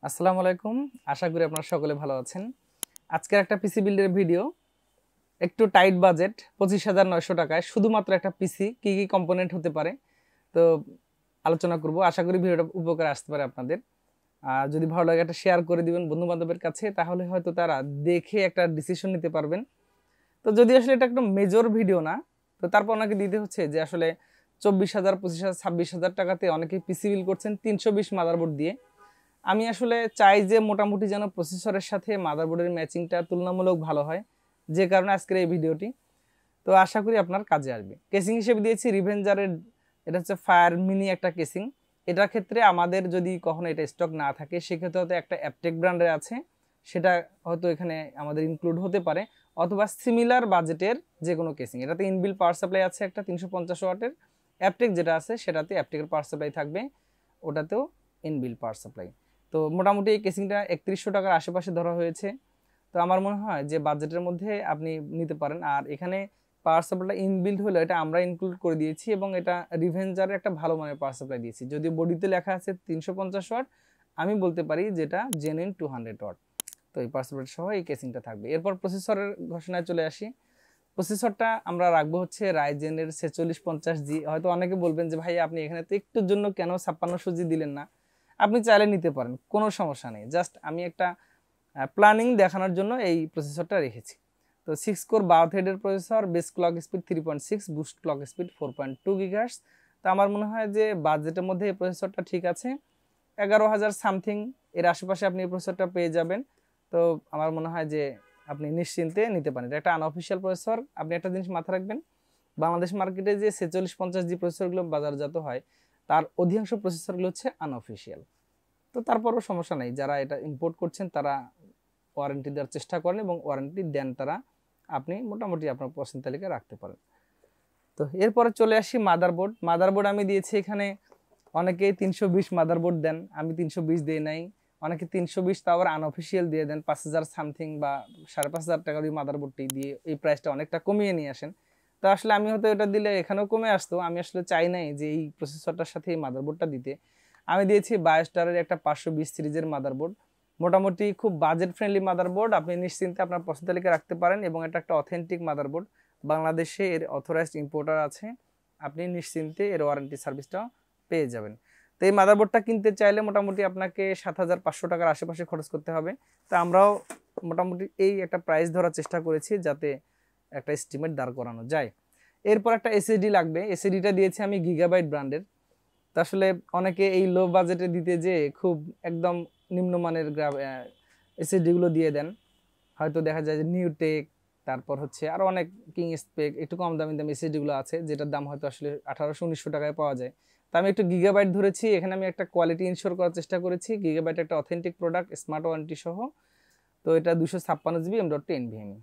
আসসালামু আলাইকুম। আশা করি আপনারা সকলে ভালো আছেন। আজকের একটা পিসি বিল্ডের ভিডিও, একটু টাইট বাজেট 25,900 টাকায় শুধুমাত্র একটা পিসি কি কি কম্পোনেন্ট হতে পারে তো আলোচনা করব। আশা করি ভিডিওটা উপকারে আসতে পারে আপনাদের। আর যদি ভালো লাগে একটা শেয়ার করে দিবেন বন্ধু বান্ধবের কাছে, তাহলে হয়তো তারা দেখে একটা ডিসিশন নিতে পারবেন। তো যদি আসলে এটা একটা মেজর ভিডিও না, তো তারপর ওনাকে দিতে হচ্ছে যে আসলে 24,000, 25,000, 26,000 টাকাতে অনেকে পিসি বিল করছেন 320 মাদারবোর্ড দিয়ে। আমি আসলে চাই যে মোটামুটি যেন প্রসেসরের সাথে মাদারবোর্ডের ম্যাচিংটা তুলনামূলক ভালো হয়, যে কারণে আজকের এই ভিডিওটি। তো আশা করি আপনার কাজে আসবে। কেসিং হিসেবে দিয়েছি রিভেঞ্জারের, এটা হচ্ছে ফায়ার মিনি একটা কেসিং। এটার ক্ষেত্রে আমাদের যদি কখনো এটা স্টক না থাকে, সেক্ষেত্রে হয়তো একটা অ্যাপটেক ব্র্যান্ডের আছে, সেটা হয়তো এখানে আমাদের ইনক্লুড হতে পারে, অথবা সিমিলার বাজেটের যে কোনো কেসিং। এটাতে ইনবিল পাওয়ার সাপ্লাই আছে একটা 350 ওয়াটের। অ্যাপটেক যেটা আছে সেটাতে অ্যাপটেকের পাওয়ার সাপ্লাই থাকবে, ওটাতেও ইনবিল পাওয়ার সাপ্লাই। তো মোটামুটি এই কেসিংটা 3100 টাকার আশেপাশে ধরা হয়েছে। তো আমার মনে হয় যে বাজেটের মধ্যে আপনি নিতে পারেন। আর এখানে পাওয়ার সাপ্লাইটা ইনবিল্ড হলো, এটা আমরা ইনক্লুড করে দিয়েছি, এবং এটা রিভেঞ্জারের একটা ভালো মানের পাওয়ার সাপ্লাই দিয়েছি। যদিও বডিতে লেখা আছে 350 ওয়াট, আমি বলতে পারি যেটা জেনুইন 200 ওয়াট। তো এই পাওয়ার সাপ্লাই সহ এই কেসিংটা থাকবে। এরপর প্রসেসরের ঘোষণায় চলে আসি। প্রসেসরটা আমরা রাখবো হচ্ছে রাইজেনের 4650G। হয়তো অনেকে বলবেন যে ভাই আপনি এখানে তো একটুর জন্য কেন 5600G দিলেন না। আপনি চাইলে নিতে পারেন, কোনো সমস্যা নেই। জাস্ট আমি একটা প্ল্যানিং দেখানোর জন্য এই প্রসেসরটা রেখেছি। তো 6 কোর 12 থ্রেডের processor, base clock speed 3.6, boost clock speed 4.2 gigahertz. তো আমার মনে হয় যে বাজেটের মধ্যে এই প্রসেসরটা ঠিক আছে। 11,000 সামথিং এর আশেপাশে আপনি এই প্রসেসরটা পেয়ে যাবেন। তো আমার মনে হয় যে আপনি নিশ্চিন্তে নিতে পারেন। এটা একটা আনঅফিসিয়াল প্রসেসর। আপনি একটা জিনিস মাথায় রাখবেন, বাংলাদেশ মার্কেটে যে 4650G প্রসেসরগুলো বাজারজাত হয়, তার অধিকাংশ প্রসেসরগুলো হচ্ছে আনঅফিসিয়াল। তো তারপরও সমস্যা নেই, যারা এটা ইম্পোর্ট করছেন তারা ওয়ারেন্টি দেওয়ার চেষ্টা করেন এবং ওয়ারেন্টি দেন তারা। আপনি মোটামুটি আপনার পছন্দ তালিকায় রাখতে পারেন। তো এরপরে চলে আসি মাদারবোর্ড। মাদারবোর্ড আমি দিয়েছি এখানে, অনেকেই 320 মাদারবোর্ড দেন, আমি 320 দিই নাই। অনেকে 320 তাও আবার আনঅফিসিয়াল দিয়ে দেন, 5,000 সামথিং বা 5,500 টাকা দিয়ে মাদারবোর্ডটি দিয়ে এই প্রাইসটা অনেকটা কমিয়ে নিয়ে আসেন। তো আসলে আমি হয়তো এটা দিলে এখানেও কমে আসতো, আমি আসলে চাই নাই যে এই প্রসেসরটার সাথে এই মাদারবোর্ডটা দিতে। আমি দিয়েছি বায়োস্টারের একটা 520 সিরিজের মাদারবোর্ড। মোটামুটি খুব বাজেট ফ্রেন্ডলি মাদারবোর্ড, আপনি নিশ্চিন্তে আপনার পছন্দ তালিকা রাখতে পারেন, এবং এটা একটা অথেন্টিক মাদারবোর্ড। বাংলাদেশে এর অথরাইজড ইম্পোর্টার আছে, আপনি নিশ্চিন্তে এর ওয়ারেন্টি সার্ভিসটাও পেয়ে যাবেন। তো এই মাদারবোর্ডটা কিনতে চাইলে মোটামুটি আপনাকে 7,500 টাকার আশেপাশে খরচ করতে হবে। তো আমরাও মোটামুটি এই একটা প্রাইস ধরার চেষ্টা করেছি, যাতে একটা এস্টিমেট দাঁড় করানো যায়। এরপর একটা এসএসডি লাগবে। এসএসডিটা দিয়েছি আমি গিগাবাইট ব্র্যান্ডের। তা আসলে অনেকে এই লো বাজেটে দিতে যে খুব একদম নিম্নমানের এসএসডিগুলো দিয়ে দেন। হয়তো দেখা যায় যে নিউটেক, তারপর হচ্ছে আরও অনেক কিং স্পেক, একটু কম দামি দামি এসএসডিগুলো আছে, যেটার দাম হয়তো আসলে 1800-1900 টাকায় পাওয়া যায়। তো আমি একটু গিগাবাইট ধরেছি। এখানে আমি একটা কোয়ালিটি ইনশিওর করার চেষ্টা করেছি। গিগাবাইট একটা অথেন্টিক প্রোডাক্ট, স্মার্ট ওয়ারেন্টি সহ। তো এটা 256 জিবি M.2 NVMe।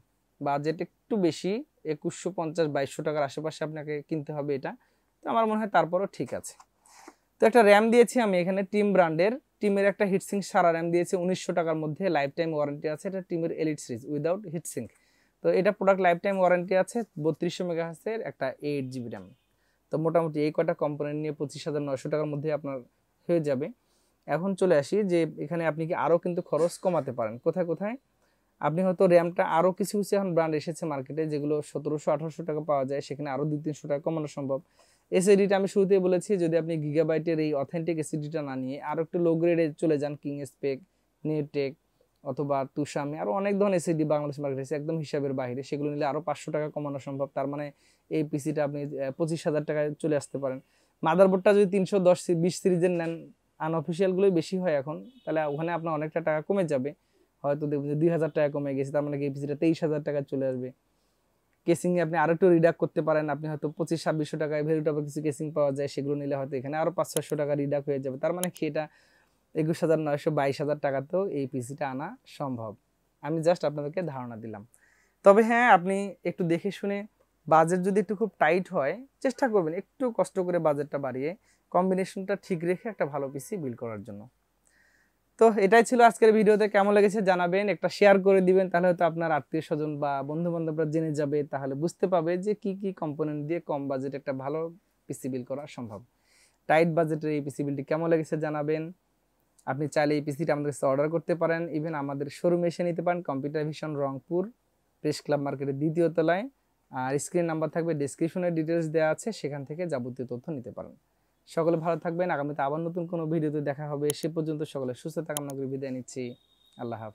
বাজেট একটু বেশি, 2150-2200 টাকার আশেপাশে আপনাকে কিনতে হবে এটা। তো আমার মনে হয় তারপরও ঠিক আছে। তো একটা র্যাম দিয়েছি আমি এখানে টিম ব্র্যান্ডের। টিমের একটা হিটসিঙ্ক সারা র্যাম দিয়েছি 1900 টাকার মধ্যে, লাইফ টাইম ওয়ারেন্টি আছে। এটা টিমের এলিট সিরিজ উইদাউট হিটসিঙ্ক। তো এটা প্রোডাক্ট লাইফ টাইম ওয়ারেন্টি আছে। 3200 মেগাহার্টজের একটা 8 GB র্যাম। তো মোটামুটি এই কয়টা কম্পোনেন্ট নিয়ে 25,900 টাকার মধ্যে আপনার হয়ে যাবে। এখন চলে আসি যে এখানে আপনি কি আরও কিন্তু খরচ কমাতে পারেন। কোথায় কোথায় আপনি হয়তো র্যামটা আরও কিছু কিছু এখন ব্র্যান্ড এসেছে মার্কেটে, যেগুলো 1700-1800 টাকা পাওয়া যায়, সেখানে আরও 200-300 টাকা কমানো সম্ভব। এসএসডিটা আমি শুরুতেই বলেছি, যদি আপনি গিগাবাইটের এই অথেন্টিক এসএসডিটা না নিয়ে আরও একটু লো গ্রেডে চলে যান, কিং স্পেক, নিউটেক অথবা তুষামি, আরও অনেক ধরনের এসএসডি বাংলাদেশ মার্কেটে এসে একদম হিসাবের বাইরে, সেগুলো নিলে আরও 500 টাকা কমানো সম্ভব। তার মানে এই পিসিটা আপনি 25,000 টাকায় চলে আসতে পারেন। মাদারবোর্ডটা যদি 310-20 সিরিজের নেন, আনঅফিসিয়ালগুলোই বেশি হয় এখন, তাহলে ওখানে আপনার অনেকটা টাকা কমে যাবে। হয়তো দেখবেন যে 2,000 টাকা কমে গেছে, তার মানে এই পিসিটা 23,000 টাকা চলে আসবে। কেসিংয়ে আপনি আরো একটু রিডাক্ট করতে পারেন, আপনি হয়তো 2500-2600 টাকায় ভেরিটপের কিছু কেসিং পাওয়া যায়, সেগুলো নিলে হয়তো এখানে আরো 500-600 টাকা রিডাক্ট হয়ে যাবে। তার মানে কি এটা 21,900-22,000 টাকাতেও এই পিসিটা আনা সম্ভব। আমি জাস্ট আপনাদেরকে ধারণা দিলাম। তবে হ্যাঁ, আপনি একটু দেখে শুনে, বাজেট যদি একটু খুব টাইট হয়, চেষ্টা করবেন একটু কষ্ট করে বাজেটটা বাড়িয়ে কম্বিনেশনটা ঠিক রেখে একটা ভালো পিসি বিল্ড করার জন্য। তো এটাই ছিল আজকের ভিডিওতে। কেমন লেগেছে জানাবেন, একটা শেয়ার করে দিবেন, তাহলে হয়তো আপনার আত্মীয় স্বজন বা বন্ধু বান্ধবরা জেনে যাবে, তাহলে বুঝতে পাবে যে কি কি কম্পোনেন্ট দিয়ে কম বাজেটে একটা ভালো পিসি বিল্ড করা সম্ভব। টাইট বাজেটের এই পিসি বিল্ডটি কেমন লেগেছে জানাবেন। আপনি চাইলে এই পিসিটা আমাদের কাছে অর্ডার করতে পারেন, ইভেন আমাদের শোরুমে এসে নিতে পারেন, computer vision Rangpur press club মার্কেটের 2য় তলায়। আর স্ক্রিন নাম্বার থাকবে, ডেসক্রিপশনে ডিটেলস দেওয়া আছে, সেখান থেকে যাবতীয় তথ্য নিতে পারেন। সকলে ভালো থাকবেন, আগামীতে আবার নতুন কোনো ভিডিওতে দেখা হবে। সে পর্যন্ত সকলে সুস্থতা কামনা করে বিদায় নিচ্ছি। আল্লাহ হাফেজ।